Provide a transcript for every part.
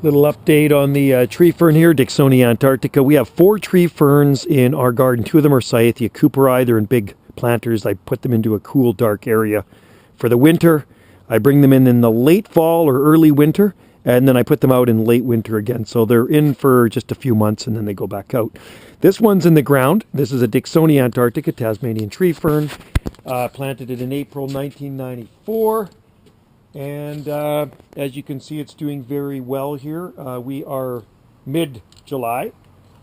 Little update on the tree fern here, Dicksonia antarctica. We have 4 tree ferns in our garden. 2 of them are Cyathea cooperi. They're in big planters. I put them into a cool, dark area for the winter. I bring them in the late fall or early winter, and then I put them out in late winter again. So they're in for just a few months, and then they go back out. This one's in the ground. This is a Dicksonia antarctica, Tasmanian tree fern. Planted it in April 1994. And as you can see, it's doing very well here. We are mid-July.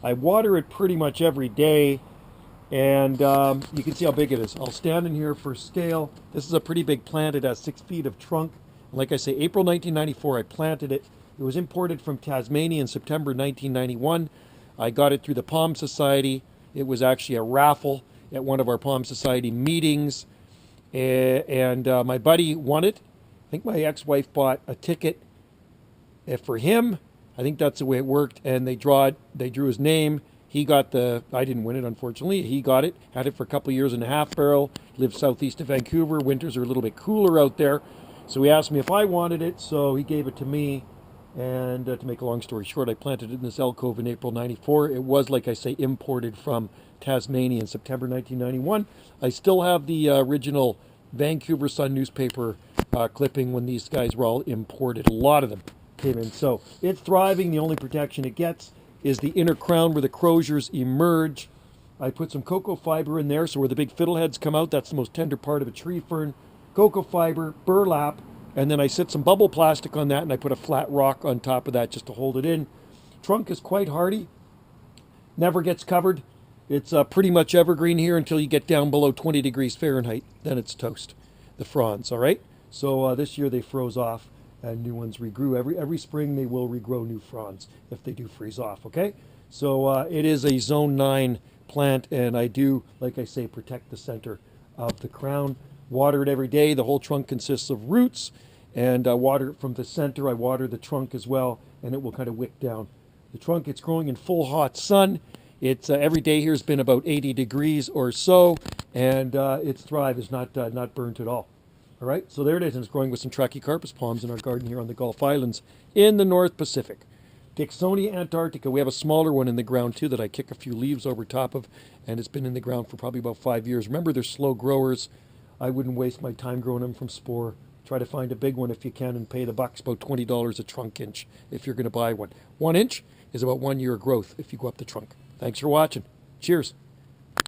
I water it pretty much every day, and you can see how big it is. I'll stand in here for scale. This is a pretty big plant. It has 6 feet of trunk. Like I say, April 1994, I planted it. It was imported from Tasmania in September 1991. I got it through the Palm Society. It was actually a raffle at one of our Palm Society meetings, and my buddy won it. I think my ex-wife bought a ticket for him. I think that's the way it worked. And they drew his name. He got I didn't win it, unfortunately. He got it, had it for a couple of years in a half barrel, lived southeast of Vancouver. Winters are a little bit cooler out there. So he asked me if I wanted it, so he gave it to me. And to make a long story short, I planted it in this alcove in April 94. It was, like I say, imported from Tasmania in September 1991. I still have the original Vancouver Sun newspaper clipping when these guys were all imported. A lot of them came in. So it's thriving. The only protection it gets is the inner crown where the croziers emerge. I put some cocoa fiber in there, so where the big fiddleheads come out, that's the most tender part of a tree fern. Cocoa fiber, burlap, and then I set some bubble plastic on that, and I put a flat rock on top of that just to hold it in. Trunk is quite hardy, never gets covered. It's pretty much evergreen here until you get down below 20 degrees Fahrenheit. Then it's toast, the fronds, all right? So this year they froze off and new ones regrew. Every spring they will regrow new fronds if they do freeze off, okay? So it is a zone 9 plant, and I do, like I say, protect the center of the crown. Water it every day. The whole trunk consists of roots, and I water it from the center. I water the trunk as well, and it will kind of wick down. The trunk, it's growing in full hot sun. It's every day here has been about 80 degrees or so, and its thrive is not burnt at all. All right, so there it is, and it's growing with some Trachycarpus palms in our garden here on the Gulf Islands in the North Pacific. Dicksonia antarctica. We have a smaller one in the ground too that I kick a few leaves over top of, and it's been in the ground for probably about 5 years. Remember, they're slow growers. I wouldn't waste my time growing them from spore. Try to find a big one if you can and pay the bucks, about $20 a trunk inch if you're going to buy one. 1 inch is about 1 year growth if you go up the trunk. Thanks for watching. Cheers.